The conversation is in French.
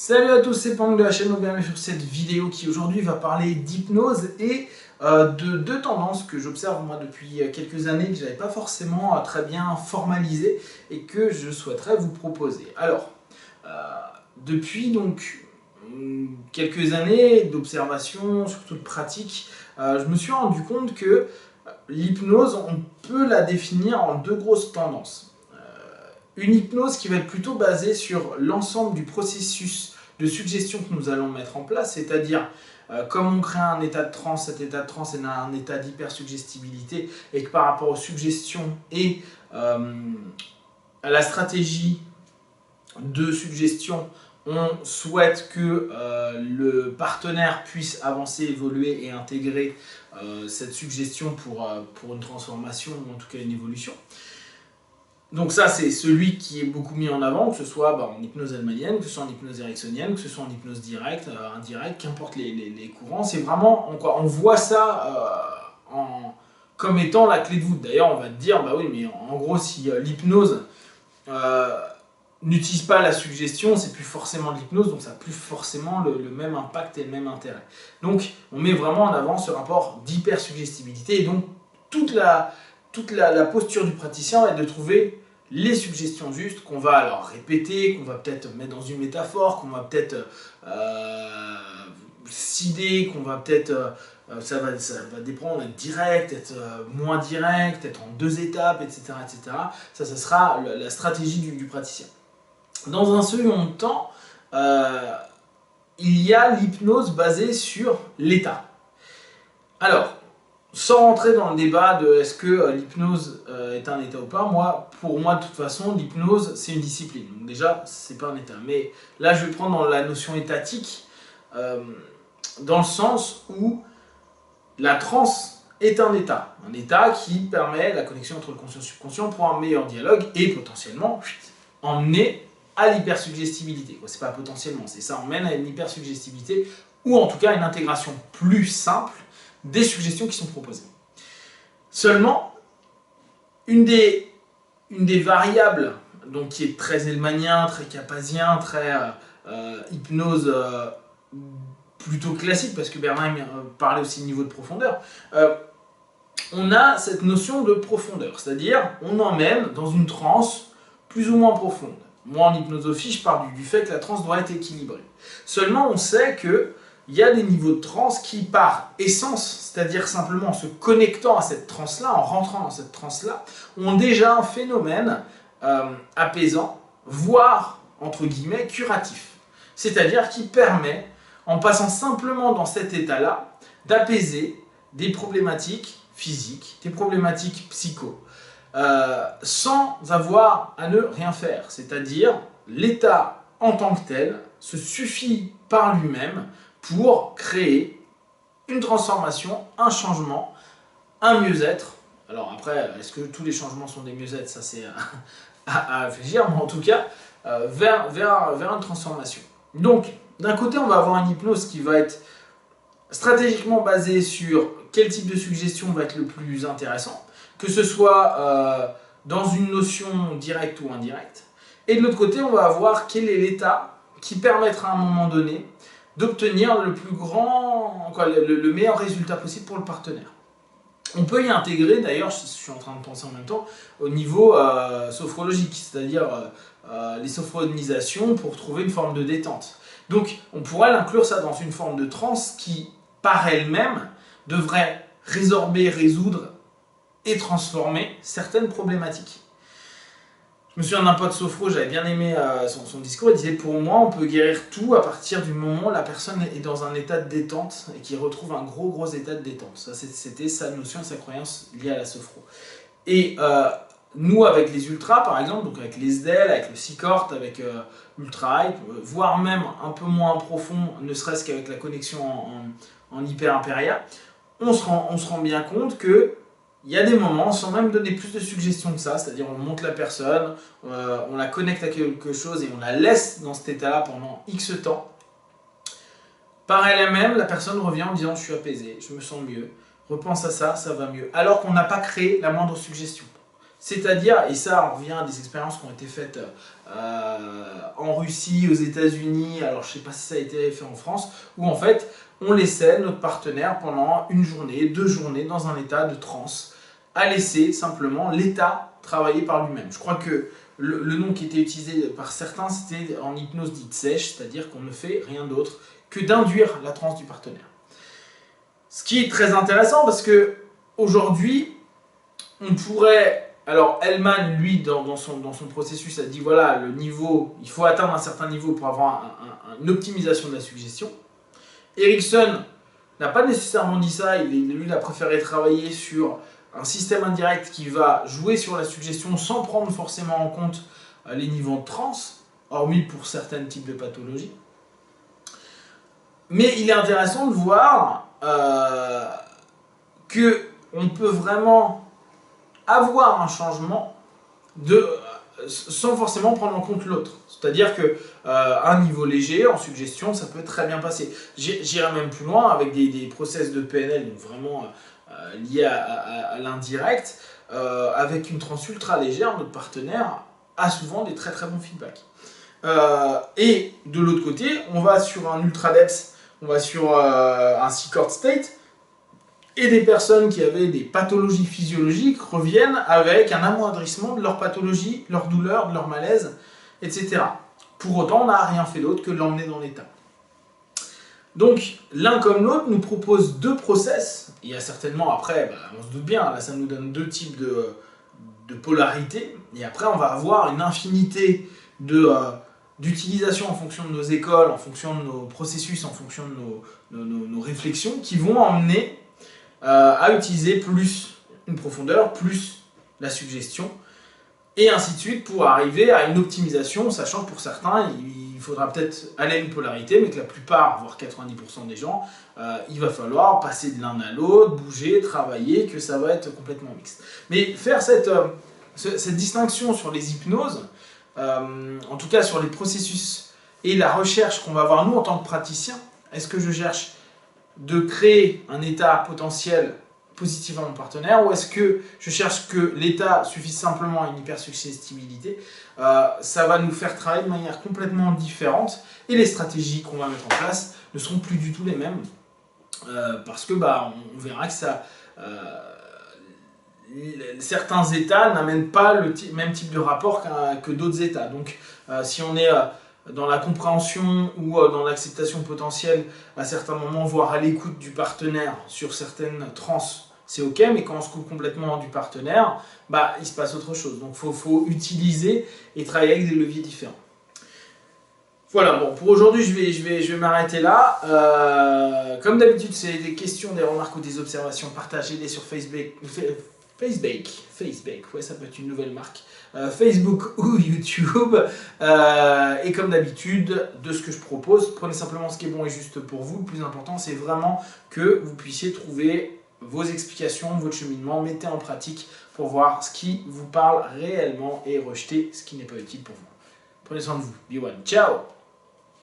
Salut à tous, c'est Pang de la chaîne, bienvenue sur cette vidéo qui aujourd'hui va parler d'hypnose et de deux tendances que j'observe moi depuis quelques années, que je n'avais pas forcément très bien formalisées et que je souhaiterais vous proposer. Alors, euh, depuis donc quelques années d'observation, surtout de pratique, je me suis rendu compte que l'hypnose, on peut la définir en deux grosses tendances. Une hypnose qui va être plutôt basée sur l'ensemble du processus de suggestion que nous allons mettre en place, c'est-à-dire comme on crée un état de transe, cet état de transe est un état d'hypersuggestibilité et que par rapport aux suggestions et à la stratégie de suggestion, on souhaite que le partenaire puisse avancer, évoluer et intégrer cette suggestion pour une transformation ou en tout cas une évolution. Donc ça, c'est celui qui est beaucoup mis en avant, que ce soit en hypnose hahnemannienne, que ce soit en hypnose ericksonienne, que ce soit en hypnose directe, indirecte, qu'importe les courants. C'est vraiment, on voit ça comme étant la clé de voûte. D'ailleurs, on va te dire, bah oui, mais en gros, si l'hypnose n'utilise pas la suggestion, c'est plus forcément de l'hypnose, donc ça n'a plus forcément le même impact et le même intérêt. Donc, on met vraiment en avant ce rapport d'hypersuggestibilité, et donc toute la posture du praticien est de trouver les suggestions justes qu'on va alors répéter, qu'on va peut-être mettre dans une métaphore, qu'on va peut-être cider, qu'on va peut-être... ça va dépendre d'être direct, être moins direct, être en deux étapes, etc. etc. Ça sera la stratégie du praticien. Dans un second temps, il y a l'hypnose basée sur l'état. Alors, sans rentrer dans le débat de est-ce que l'hypnose est un état ou pas, pour moi de toute façon, l'hypnose c'est une discipline. Donc déjà, c'est pas un état. Mais là, je vais prendre dans la notion étatique, dans le sens où la transe est un état qui permet la connexion entre le conscient et le subconscient pour un meilleur dialogue et potentiellement emmener à l'hypersuggestibilité. C'est pas potentiellement, c'est ça emmène à une hypersuggestibilité ou en tout cas une intégration plus simple des suggestions qui sont proposées. Seulement, une des variables donc, qui est très hahnemannien, très capazien, très hypnose plutôt classique, parce que Bernheim parlait aussi de niveau de profondeur, on a cette notion de profondeur, c'est-à-dire on emmène dans une transe plus ou moins profonde. Moi, en hypnosophie, je parle du fait que la transe doit être équilibrée. Seulement, on sait que il y a des niveaux de transe qui, par essence, c'est-à-dire simplement en se connectant à cette transe-là, en rentrant dans cette transe-là, ont déjà un phénomène apaisant, voire, entre guillemets, curatif. C'est-à-dire qui permet, en passant simplement dans cet état-là, d'apaiser des problématiques physiques, des problématiques psycho, sans avoir à ne rien faire. C'est-à-dire, l'état en tant que tel se suffit par lui-même pour créer une transformation, un changement, un mieux-être. Alors après, est-ce que tous les changements sont des mieux-être? Ça c'est à réfléchir, mais en tout cas, vers une transformation. Donc, d'un côté, on va avoir une hypnose qui va être stratégiquement basée sur quel type de suggestion va être le plus intéressant, que ce soit dans une notion directe ou indirecte. Et de l'autre côté, on va avoir quel est l'état qui permettra à un moment donné d'obtenir le plus grand, le meilleur résultat possible pour le partenaire. On peut y intégrer, d'ailleurs, je suis en train de penser en même temps, au niveau sophrologique, c'est-à-dire les sophronisations pour trouver une forme de détente. Donc, on pourrait l'inclure ça dans une forme de transe qui, par elle-même, devrait résorber, résoudre et transformer certaines problématiques. Je me souviens d'un pote sophro, j'avais bien aimé son discours, il disait pour moi on peut guérir tout à partir du moment où la personne est dans un état de détente et qu'il retrouve un gros état de détente. Ça c'était sa notion et sa croyance liée à la sophro. Et nous avec les ultras par exemple, donc avec les SDEL, avec le Seacort, avec Ultra Hype, voire même un peu moins profond, ne serait-ce qu'avec la connexion en hyper-impéria, on se rend bien compte que il y a des moments, sans même donner plus de suggestions que ça, c'est-à-dire on monte la personne, on la connecte à quelque chose et on la laisse dans cet état-là pendant X temps. Par elle-même, la personne revient en disant « je suis apaisé, je me sens mieux, repense à ça, ça va mieux », alors qu'on n'a pas créé la moindre suggestion. C'est-à-dire, et ça on revient à des expériences qui ont été faites en Russie, aux États-Unis, alors je ne sais pas si ça a été fait en France, où en fait on laissait notre partenaire pendant une journée, 2 journées dans un état de transe, à laisser simplement l'état travailler par lui-même. Je crois que le nom qui était utilisé par certains, c'était en hypnose dite sèche, c'est-à-dire qu'on ne fait rien d'autre que d'induire la transe du partenaire. Ce qui est très intéressant parce que aujourd'hui, on pourrait... Alors Hellman, lui, dans son processus, a dit voilà, le niveau, il faut atteindre un certain niveau pour avoir une optimisation de la suggestion. Erickson n'a pas nécessairement dit ça, lui il a préféré travailler sur un système indirect qui va jouer sur la suggestion sans prendre forcément en compte les niveaux de transe, hormis pour certains types de pathologies. Mais il est intéressant de voir qu'on peut vraiment avoir un changement sans forcément prendre en compte l'autre. C'est-à-dire qu'un niveau léger en suggestion, ça peut très bien passer. J'irai même plus loin avec des process de PNL, donc vraiment liés à l'indirect. Avec une transe ultra légère, notre partenaire a souvent des très très bons feedbacks. Et de l'autre côté, on va sur un ultra depth, on va sur un C-Chord state, et des personnes qui avaient des pathologies physiologiques reviennent avec un amoindrissement de leur pathologie, leur douleur, de leur malaise, etc. Pour autant, on n'a rien fait d'autre que de l'emmener dans l'état. Donc, l'un comme l'autre nous propose 2 process. Il y a certainement, après, on se doute bien, là ça nous donne 2 types de polarité. Et après, on va avoir une infinité d'utilisation en fonction de nos écoles, en fonction de nos processus, en fonction de nos réflexions, qui vont emmener à utiliser plus une profondeur, plus la suggestion, et ainsi de suite pour arriver à une optimisation, sachant que pour certains, il faudra peut-être aller à une polarité, mais que la plupart, voire 90% des gens, il va falloir passer de l'un à l'autre, bouger, travailler, que ça va être complètement mixte. Mais faire cette distinction sur les hypnoses, en tout cas sur les processus et la recherche qu'on va avoir nous en tant que praticiens, est-ce que je cherche de créer un état potentiel positif à mon partenaire, ou est-ce que je cherche que l'état suffise simplement à une hypersuggestibilité? Ça va nous faire travailler de manière complètement différente, et les stratégies qu'on va mettre en place ne seront plus du tout les mêmes, parce que on verra que certains états n'amènent pas le même type de rapport que d'autres états. Donc si on est dans la compréhension ou dans l'acceptation potentielle à certains moments, voire à l'écoute du partenaire sur certaines transes, c'est ok, mais quand on se coupe complètement du partenaire, il se passe autre chose. Donc il faut utiliser et travailler avec des leviers différents. Voilà, bon, pour aujourd'hui, je vais m'arrêter là. Comme d'habitude, c'est des questions, des remarques ou des observations, partagez-les sur Facebook, ouais, ça peut être une nouvelle marque, Facebook ou YouTube. Et comme d'habitude, de ce que je propose, prenez simplement ce qui est bon et juste pour vous. Le plus important, c'est vraiment que vous puissiez trouver vos explications, votre cheminement, mettez en pratique pour voir ce qui vous parle réellement et rejeter ce qui n'est pas utile pour vous. Prenez soin de vous. Be one. Ciao!